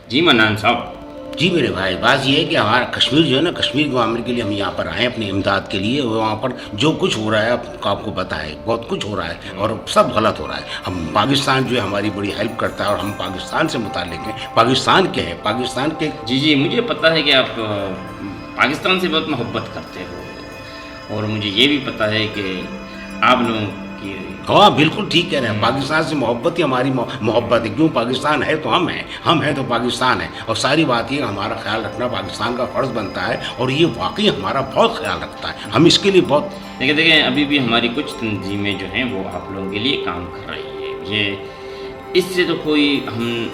جی منان صاحب. جی میرے بھائی، بات یہ ہے کہ ہمارا کشمیر جو ہے نا، کشمیر کو عامر کے لیے ہم یہاں پر آئے اپنی امداد کے لیے. وہاں پر جو کچھ ہو رہا ہے آپ کو پتہ ہے، بہت کچھ ہو رہا ہے اور سب غلط ہو رہا ہے. ہم پاکستان جو ہے ہماری بڑی ہیلپ کرتا ہے اور ہم پاکستان سے متعلق ہیں. پاکستان کے ہیں، پاکستان کے. جی مجھے پتہ ہے کہ آپ پاکستان سے بہت محبت کرتے ہو، اور مجھے یہ بھی پتہ ہے کہ آپ لوگوں کی. ہاں بالکل ٹھیک کہہ رہے ہیں. پاکستان سے محبت ہی ہماری محبت ہے. کیوں؟ پاکستان ہے تو ہم ہیں تو پاکستان ہے. اور ساری بات یہ ہمارا خیال رکھنا پاکستان کا فرض بنتا ہے، اور یہ واقعی ہمارا بہت خیال رکھتا ہے. ہم اس کے لیے بہت. دیکھیں ابھی بھی ہماری کچھ تنظیمیں جو ہیں وہ آپ لوگوں کے لیے کام کر رہی ہیں. یہ اس سے تو کوئی، ہم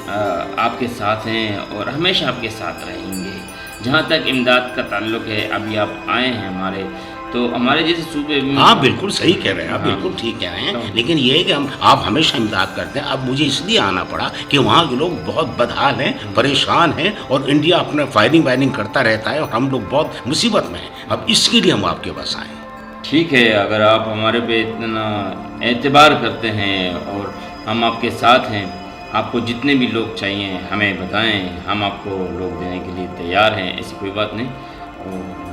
آپ کے ساتھ ہیں اور ہمیشہ آپ کے ساتھ رہیں گے. جہاں تک امداد کا تعلق ہے، ابھی آپ آئے ہیں ہمارے، تو ہمارے جیسے صوبے میں. ہاں بالکل صحیح کہہ رہے ہیں آپ، بالکل ٹھیک کہہ رہے ہیں. لیکن یہ ہے کہ آپ ہمیشہ امداد کرتے ہیں. اب مجھے اس لیے آنا پڑا کہ وہاں کے لوگ بہت بدحال ہیں، پریشان ہیں، اور انڈیا اپنا فائرنگ کرتا رہتا ہے، اور ہم لوگ بہت مصیبت میں ہیں. اب اس کے لیے ہم آپ کے پاس آئے. ٹھیک ہے، اگر آپ ہمارے پہ اتنا اعتبار کرتے ہیں اور ہم آپ کے ساتھ ہیں، آپ کو جتنے بھی لوگ چاہیے ہمیں بتائیں، ہم آپ کو لوگ دینے کے لیے تیار ہیں. ایسی کوئی بات نہیں، اور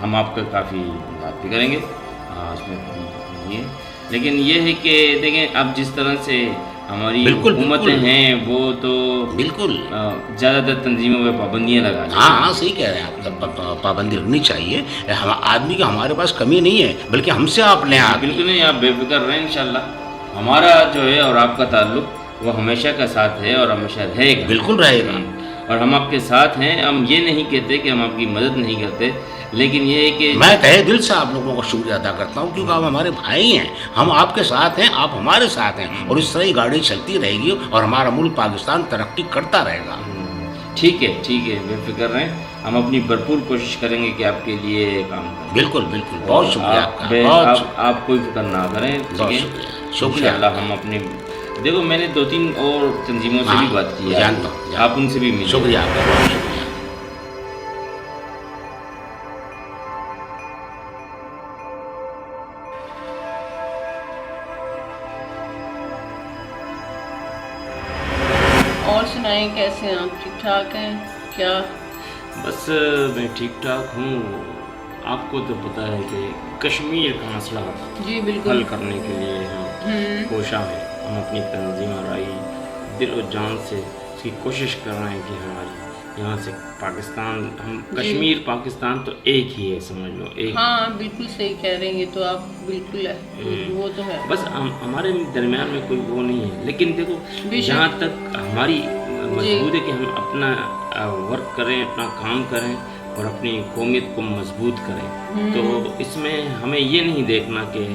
ہم آپ کا کافی مدد بھی کریں گے. اس میں نہیں ہے. لیکن یہ ہے کہ دیکھیں، اب جس طرح سے ہماری حکومتیں ہیں وہ تو بالکل زیادہ تر تنظیموں پہ پابندیاں لگا دی. ہاں صحیح کہہ رہے ہیں آپ. پابندی لگنی چاہیے. آدمی کی ہمارے پاس کمی نہیں ہے، بلکہ ہم سے آپ لیں. بالکل نہیں، آپ بے فکر رہیں. انشاءاللہ ہمارا جو ہے اور آپ کا تعلق وہ ہمیشہ کا ساتھ ہے اور ہمیشہ رہے گا. بالکل رہے گا. اور ہم آپ کے ساتھ ہیں. ہم یہ نہیں کہتے کہ ہم آپ کی مدد نہیں کرتے، لیکن یہ ہے کہ میں تہہ دل سے آپ لوگوں کا شکریہ ادا کرتا ہوں، کیونکہ آپ ہمارے بھائی ہیں. ہم آپ کے ساتھ ہیں، آپ ہمارے ساتھ ہیں، اور اس طرح یہ گاڑی چلتی رہے گی اور ہمارا ملک پاکستان ترقی کرتا رہے گا. ٹھیک ہے بے فکر رہیں. ہم اپنی بھرپور کوشش کریں گے کہ آپ کے لیے کام کریں. بالکل بہت شکریہ آپ کا. آپ کوئی فکر نہ کریں. شکریہ. اللہ ہم اپنی، دیکھو میں نے 2-3 اور تنظیموں سے بھی بات کی ہے، جانتا ہوں. آپ ان سے بھی ملیں. شکریہ آپ کا، بہت شکریہ. اور سنائیں، کیسے ہیں آپ؟ ٹھیک ٹھاک ہیں کیا؟ بس میں ٹھیک ٹھاک ہوں. آپ کو تو پتہ ہے کہ کشمیر کا مسئلہ جی بالکل حل کرنے کے لیے ہم کوشاں ہیں. ہم اپنی تنظیم آرائی دل و جان سے اس کی کوشش کر رہے ہیں کہ ہماری یہاں سے پاکستان، ہم کشمیر پاکستان تو ایک ہی ہے، سمجھ لو ایک. ہاں بالکل صحیح کہہ رہے ہیں. تو آپ بالکل ہے، وہ تو ہے. بس ہمارے درمیان میں کوئی وہ نہیں ہے. لیکن دیکھو، جہاں تک ہماری مضبوط ہے کہ ہم اپنا ورک کریں، اپنا کام کریں اور اپنی قومیت کو مضبوط کریں. تو اس میں ہمیں یہ نہیں دیکھنا کہ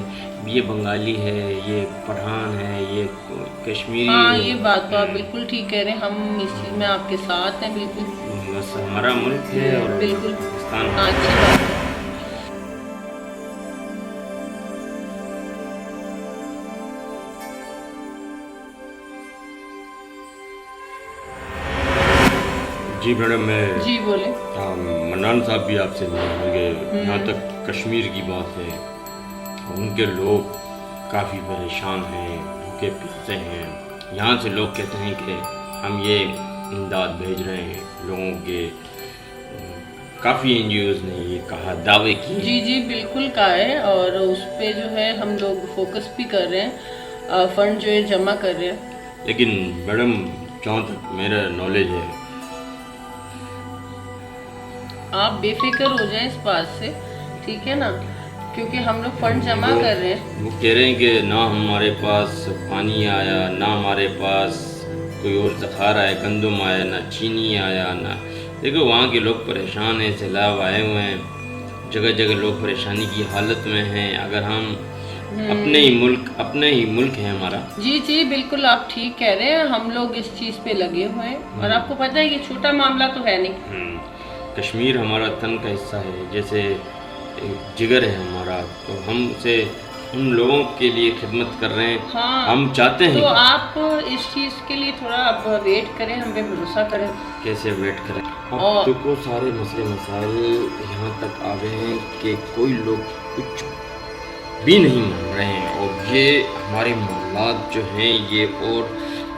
یہ بنگالی ہے، یہ پٹھان ہے، یہ کشمیری. ہاں یہ بات تو آپ بالکل ٹھیک کہہ رہے ہیں. ہم اس چیز میں آپ کے ساتھ ہیں بالکل. بس ہمارا ملک ہے اور بالکل پاکستان. اچھی بات ہے. جی میڈم، میں جی بولیں. منان صاحب بھی آپ سے ملیں گے. یہاں تک کشمیر کی بات ہے، ان کے لوگ کافی پریشان ہیں، بھوکے پیاسے ہیں. یہاں سے لوگ کہتے ہیں کہ ہم یہ امداد بھیج رہے ہیں لوگوں کے. کافی این جی اوز نے یہ کہا، دعوے کیے. جی بالکل کہا ہے، اور اس پہ جو ہے ہم لوگ فوکس بھی کر رہے ہیں، فنڈ جو ہے جمع کر رہے ہیں. لیکن میڈم، جہاں تک میرا نالج ہے، آپ بے فکر ہو جائیں اس بات سے، ٹھیک ہے نا، کیونکہ ہم لوگ فنڈ جمع کر رہے ہیں. وہ کہہ رہے ہیں کہ نہ ہمارے پاس پانی آیا، نہ ہمارے پاس کوئی اور ذخائر آیا، گندم آیا، نہ چینی آیا، نہ. دیکھو وہاں کے لوگ پریشان ہیں، سیلاب آئے ہوئے ہیں، جگہ جگہ لوگ پریشانی کی حالت میں ہیں. اگر ہم اپنے ہی ملک ہے ہمارا. جی بالکل آپ ٹھیک کہہ رہے ہیں. ہم لوگ اس چیز پہ لگے ہوئے ہیں، اور آپ کو پتہ ہے یہ چھوٹا معاملہ تو ہے نہیں. کشمیر ہمارا تن کا حصہ ہے، جیسے جگر ہے ہمارا. تو ہم لوگوں کے لیے خدمت کر رہے ہیں. ہم چاہتے ہیں تو آپ اس چیز کے لیے تھوڑا آپ ویٹ کریں، ہم پہ بھروسہ کریں. کیسے ویٹ کریں؟ اب دیکھو سارے مسائل یہاں تک آ گئے ہیں کہ کوئی لوگ کچھ بھی نہیں مان رہے ہیں، اور یہ ہمارے معاملات جو ہیں یہ اور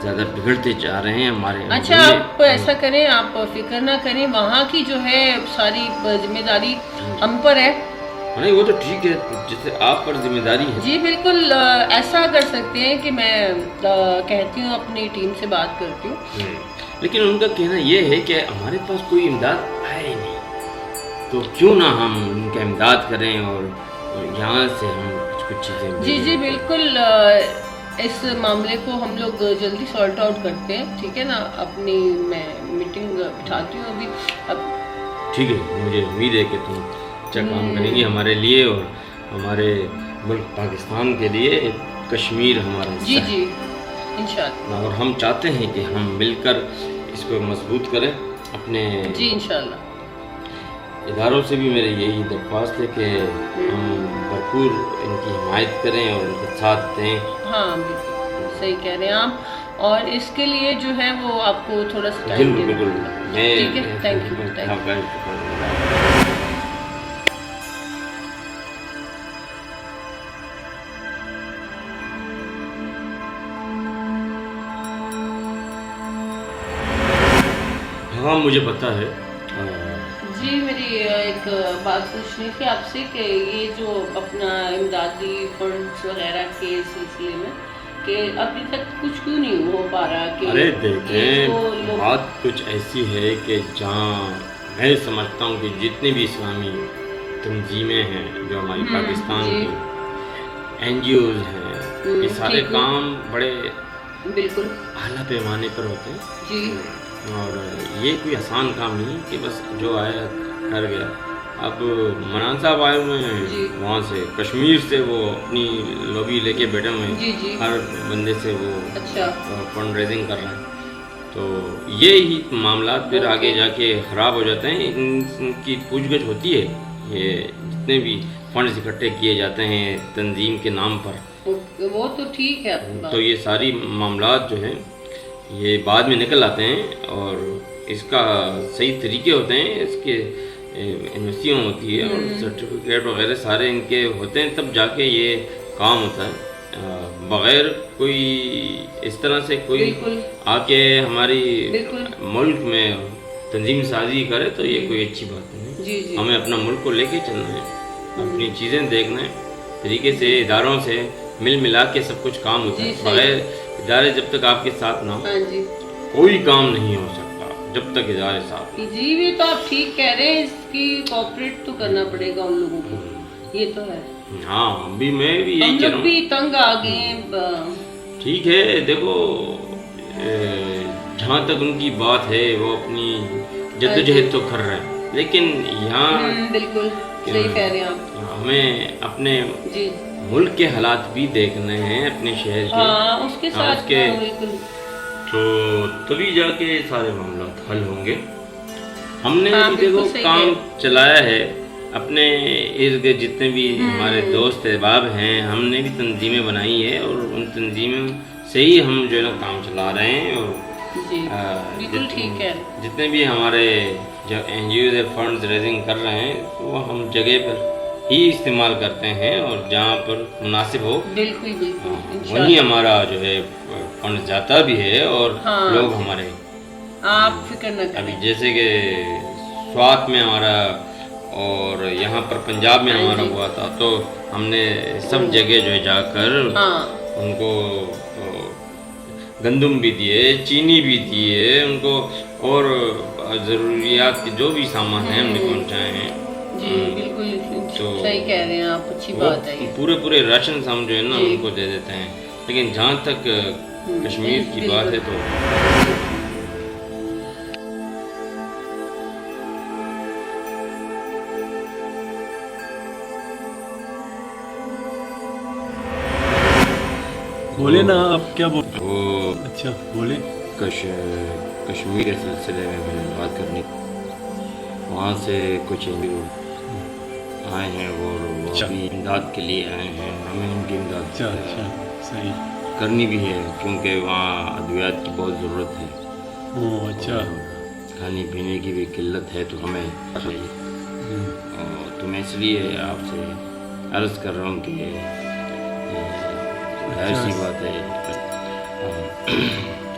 زیادہ بگڑتے جا رہے ہیں ہمارے. اچھا آپ ایسا کریں، آپ فکر نہ کریں، وہاں کی جو ہے ساری ذمہ داری ہم پر ہے. نہیں وہ تو ٹھیک ہے، جیسے آپ پر ذمہ داری ہے. جی بالکل ایسا کر سکتے ہیں کہ میں کہتی ہوں اپنی ٹیم سے بات کرتی ہوں. لیکن ان کا کہنا یہ ہے کہ ہمارے پاس کوئی امداد آئے ہی نہیں، تو کیوں نہ ہم ان کا امداد کریں اور یہاں سے ہم کچھ چیزیں. جی بالکل اس معاملے کو ہم لوگ جلدی سارٹ آؤٹ کرتے ہیں، ٹھیک ہے نا. اپنی میں میٹنگ بٹھاتی ہوں ابھی. ٹھیک ہے، مجھے امید ہے کہ تم اچھا کام کریں گی ہمارے لیے اور ہمارے ملک پاکستان کے لیے. کشمیر ہمارا جی انشاءاللہ. اور ہم چاہتے ہیں کہ ہم مل کر اس کو مضبوط کریں اپنے. جی انشاءاللہ. اداروں سے بھی میرے یہی درخواست ہے کہ ہم بھرپور ان کی حمایت کریں اور ان کا ساتھ دیں. ہاں بالکل صحیح کہہ رہے ہیں آپ، اور اس کے لیے جو ہے وہ آپ کو تھوڑا سا ٹائم دینا ہوگا. ٹھیک ہے، تھینک یو. ہاں مجھے پتہ ہے. جی میری ایک بات پوچھنی تھی آپ سے کہ یہ جو اپنا امدادی فنڈس وغیرہ کے سلسلے میں کہ ابھی تک کچھ کیوں نہیں ہو پا رہا؟ کہ ارے دیکھیں بات کچھ ایسی ہے کہ جہاں میں سمجھتا ہوں کہ جتنے بھی اسلامی تنظیمیں ہیں جو ہماری پاکستان کی این جی اوز ہیں، یہ سارے کام بڑے بالکل اعلیٰ پیمانے پر ہوتے ہیں. جی اور یہ کوئی آسان کام نہیں کہ بس جو آیا کر گیا. اب منان صاحب آئے ہوئے ہیں وہاں سے کشمیر سے، وہ اپنی لوبی لے کے بیٹھے ہوئے ہیں، ہر بندے سے وہ فنڈ ریزنگ کر رہے ہیں. تو یہی معاملات پھر آگے جا کے خراب ہو جاتے ہیں. ان کی پوچھ گچھ ہوتی ہے، یہ جتنے بھی فنڈز اکٹھے کیے جاتے ہیں تنظیم کے نام پر، وہ تو ٹھیک ہے. تو یہ ساری معاملات جو ہیں یہ بعد میں نکل آتے ہیں اور اس کا صحیح طریقے ہوتے ہیں، اس کے انویسٹیوں ہوتی ہے اور سرٹیفکیٹ وغیرہ سارے ان کے ہوتے ہیں، تب جا کے یہ کام ہوتا ہے. بغیر کوئی اس طرح سے کوئی آ کے ہماری ملک میں تنظیم سازی کرے تو یہ کوئی اچھی بات نہیں. ہمیں اپنا ملک کو لے کے چلنا ہے، اپنی چیزیں دیکھنا ہے طریقے سے. اداروں سے مل ملا کے سب کچھ کام ہوتا ہے. بغیر ادارے جب تک آپ کے ساتھ نہ ہو کوئی کام نہیں ہو سکتا، جب تک ادارے ساتھ. جی یہ تو آپ ٹھیک کہہ رہے ہیں، اس کی کوآپریٹ تو کرنا پڑے گا ان لوگوں کو، یہ تو ہے. ہاں ابھی میں بھی یہی کہہ رہا ہوں، بھی تنگ آ گئے ہیں. ٹھیک ہے دیکھو جہاں تک ان کی بات ہے وہ اپنی جدوجہد تو کر رہے ہیں، لیکن یہاں بالکل صحیح کہہ رہے ہیں آپ. ہمیں اپنے ملک کے حالات بھی دیکھنے ہیں، اپنے شہر کے، اس کے ساتھ بالکل. تو تبھی جا کے سارے معاملات حل ہوں گے. ہم نے بھی دیکھو کام چلایا ہے اپنے ارد گرد جتنے بھی ہمارے دوست احباب ہیں، ہم نے بھی تنظیمیں بنائی ہے اور ان تنظیموں سے ہی ہم جو ہے نا کام چلا رہے ہیں. اور جتنے بھی ہمارے جو N G Os funds raising کر رہے ہیں وہ ہم جگہ پر ہی استعمال کرتے ہیں اور جہاں پر مناسب ہو وہیں ہمارا جو ہے فنڈ جاتا بھی ہے. اور لوگ ہمارے آپ فکر نہ کریں، ابھی جیسے کہ سوات میں ہمارا اور یہاں پر پنجاب میں ہمارا ہوا تھا، تو ہم نے سب جگہ جو ہے جا کر ان کو گندم بھی دیے، چینی بھی دیے ان کو، اور ضروریات کے جو بھی سامان ہیں ہم نے پہنچائے ہیں. جی بالکل صحیح کہہ رہے ہیں آپ، اچھی بات ہے. پورے راشن ہم جو ہے نا ان کو دے دیتے ہیں. لیکن جہاں تک کشمیر کی بات ہے تو بولے نا آپ کیا بول. اچھا بولے. کشمیر کے سلسلے میں نے بات کرنی، وہاں سے کچھ آئے ہیں اور وہ اپنی امداد کے لیے آئے ہیں. ہمیں ان کی امداد صحیح کرنی بھی ہے کیونکہ وہاں ادویات کی بہت ضرورت ہے. اچھا کھانے پینے کی بھی قلت ہے، تو ہمیں چاہیے. تو میں اس لیے آپ سے عرض کر رہا ہوں کہ ظاہر سی بات ہے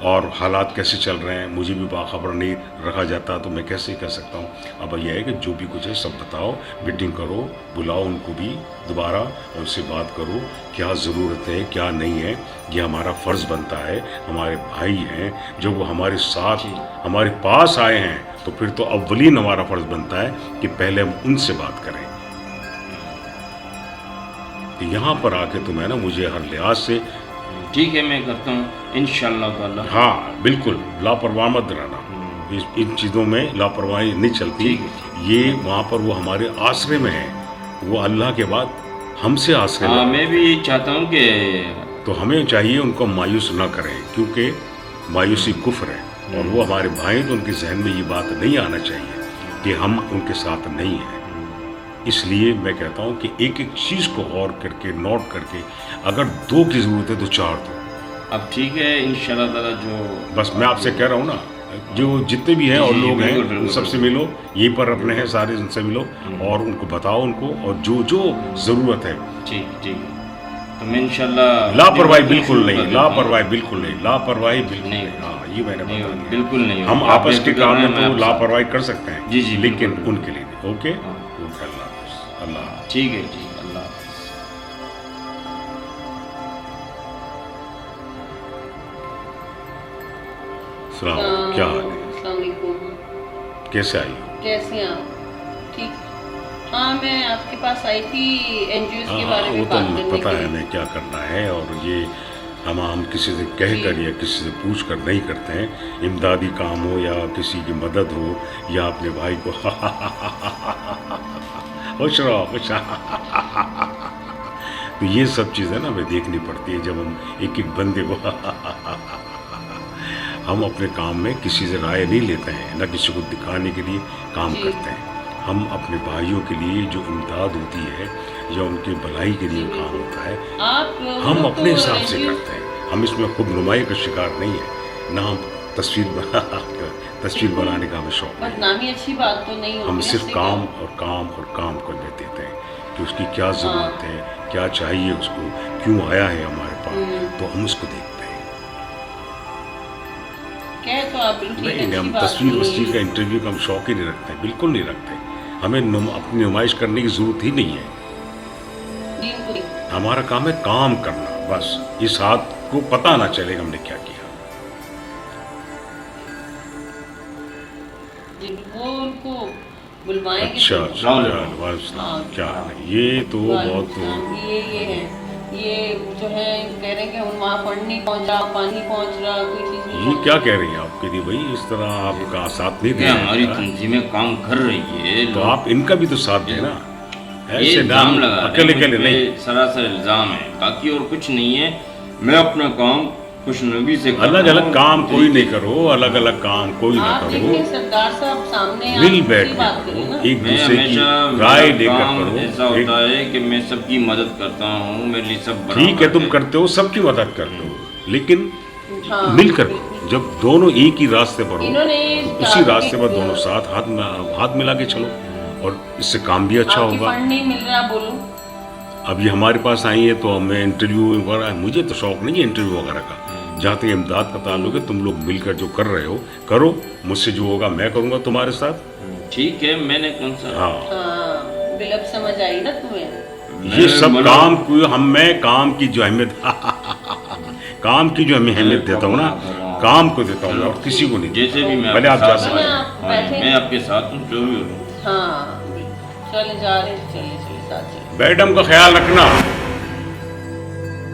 اور حالات کیسے چل رہے ہیں مجھے بھی باخبر نہیں رکھا جاتا تو میں کیسے کہہ سکتا ہوں. اب یہ ہے کہ جو بھی کچھ ہے سب بتاؤ, میٹنگ کرو, بلاؤ ان کو بھی دوبارہ, ان سے بات کرو کیا ضرورت ہے کیا نہیں ہے. یہ ہمارا فرض بنتا ہے, ہمارے بھائی ہیں جو وہ ہمارے ساتھ ہمارے پاس آئے ہیں, تو پھر تو اولین ہمارا فرض بنتا ہے کہ پہلے ہم ان سے بات کریں. یہاں پر آ کے تم ہے نا مجھے ہر لحاظ سے. ٹھیک ہے میں کرتا ہوں انشاءاللہ تعالی. ہاں بالکل لاپرواہ مت رہنا, ان چیزوں میں لاپرواہی نہیں چلتی. یہ وہاں پر وہ ہمارے آسرے میں ہیں, وہ اللہ کے بعد ہم سے آسرے میں. میں بھی یہ چاہتا ہوں کہ تو ہمیں چاہیے ان کو مایوس نہ کریں, کیونکہ مایوسی کفر ہے, اور وہ ہمارے بھائی تو ان کے ذہن میں یہ بات نہیں آنا چاہیے کہ ہم ان کے ساتھ نہیں ہیں. اس لیے میں کہتا ہوں کہ ایک ایک چیز کو غور کر کے نوٹ کر کے, اگر 2 کی ضرورت ہے تو 4 دو. اب ٹھیک ہے انشاءاللہ تعالی. جو بس میں آپ سے کہہ رہا ہوں نا, جو جتنے بھی ہیں اور لوگ ہیں ان سب سے ملو, یہیں پر اپنے ہیں سارے, ان سے ملو اور ان کو بتاؤ ان کو, اور جو جو ضرورت ہے. ٹھیک ٹھیک تو میں انشاءاللہ لاپرواہی بالکل نہیں, لاپرواہی بالکل نہیں, لاپرواہی بالکل نہیں. ہاں یہ میں نے بتا دیا. بالکل نہیں. ہم آپس کے کام میں تو لاپرواہی کر سکتے ہیں, جی لیکن ان کے لیے نہیں. اوکے, اللہ حافظ. اللہ ٹھیک ہے. ٹھیک, اللہ حافظ. السلام, کیا حال ہے, السلام علیکم. کیسے آئی؟ کیسے ہیں آپ؟ ٹھیک. ہاں میں آپ کے پاس آئی تھی این جی اوز کے بارے میں وہ تو بات کرنے پتہ کے ہے لیے. ہمیں کیا کرنا ہے, اور یہ ہم کسی سے کہہ کر یا کسی سے پوچھ کر نہیں کرتے ہیں. امدادی کام ہو یا کسی کی مدد ہو یا اپنے بھائی کو خوش رہو خوش تو یہ سب چیزیں نا ہمیں دیکھنی پڑتی ہے. جب ہم ایک ایک بندے کو ہم اپنے کام میں کسی سے رائے نہیں لیتے ہیں, نہ کسی کو دکھانے کے لیے کام کرتے ہیں. ہم اپنے بھائیوں کے لیے جو امداد ہوتی ہے یا ان کی بھلائی کے لیے کام ہوتا ہے ہم اپنے حساب سے کرتے ہیں. ہم اس میں خود نمائی کا شکار نہیں ہے, نہ ہم تصویر بنانے کا ہمیں شوق نہیں. بدنامی اچھی بات تو نہیں ہوتی. ہم صرف کام اور کام اور کام کو دیتے ہیں کہ اس کی کیا ضرورت ہے, کیا چاہیے اس کو, کیوں آیا ہے ہمارے پاس, تو ہم اس کو دیکھتے ہیں. تو آپ نہیں, ہم تصویر کا انٹرویو کا ہم شوق ہی نہیں رکھتے ہیں, بالکل نہیں رکھتے. ہمیں اپنی نمائش کرنے کی ضرورت ہی نہیں ہے. ہمارا کام ہے کام کرنا, بس اس ہاتھ کو پتہ نہ چلے گا ہم نے کیا کیا. وہ ان کو بلوائیں گے. اچھا کیا یہ تو بہت یہ ہے, یہ جو ہے کہہ رہے ہیں کہ وہاں فنڈ نہیں پہنچ رہا, پانی پہنچ رہا, کوئی چیز نہیں. یہ کیا کہہ رہی ہیں آپ کے لیے بھائی, اس طرح آپ کا ساتھ نہیں دیں. ہماری تنظیمیں کام کر رہی ہے, تو آپ ان کا بھی تو ساتھ دیں نا. یہ الزام لگا اکیلے نہیں, سراسر الزام ہے, باقی اور کچھ نہیں ہے. میں اپنا کام خوش نبی سے الگ الگ کام کوئی نہیں کرو, الگ الگ کام کوئی نہ کرو, سردار صاحب سامنے مل بیٹھ کے کرو, ایک دوسرے کی رائے لے کر کرو. ایسا ہوتا ہے کہ میں سب کی مدد کرتا ہوں, میرے لیے سب ٹھیک ہے تم کرتے ہو, سب کی مدد کرتے ہو, لیکن مل کر جب دونوں ایک ہی راستے پر ہو, اسی راستے پر دونوں ساتھ ہاتھ ملا کے چلو, اور اس سے کام بھی اچھا ہوگا. فنڈ نہیں مل رہا بولو. اب یہ ہمارے پاس آئی ہے تو میں انٹرویو وغیرہ, مجھے تو شوق نہیں ہے انٹرویو وغیرہ کا. جہاں تک امداد کا تعلق ہے تم لوگ مل کر جو کر رہے ہو کرو, مجھ سے جو ہوگا میں کروں گا تمہارے ساتھ. ٹھیک ہے, میں نے کون سا بل اب سمجھ آئی نا تمہیں. یہ سب کام کو میں کام کی جو اہمیت کام کی جو اہمیت دیتا ہوں نا, کام کو دیتا ہوں اور کسی کو نہیں. جیسے بھی پہلے آپ جا سکتے ہیں, میں آپ کے ساتھ ہوں, جو بھی ہو. ہاں چلے جا رہے, چلے ساتھ چلے. میڈم کا خیال رکھنا.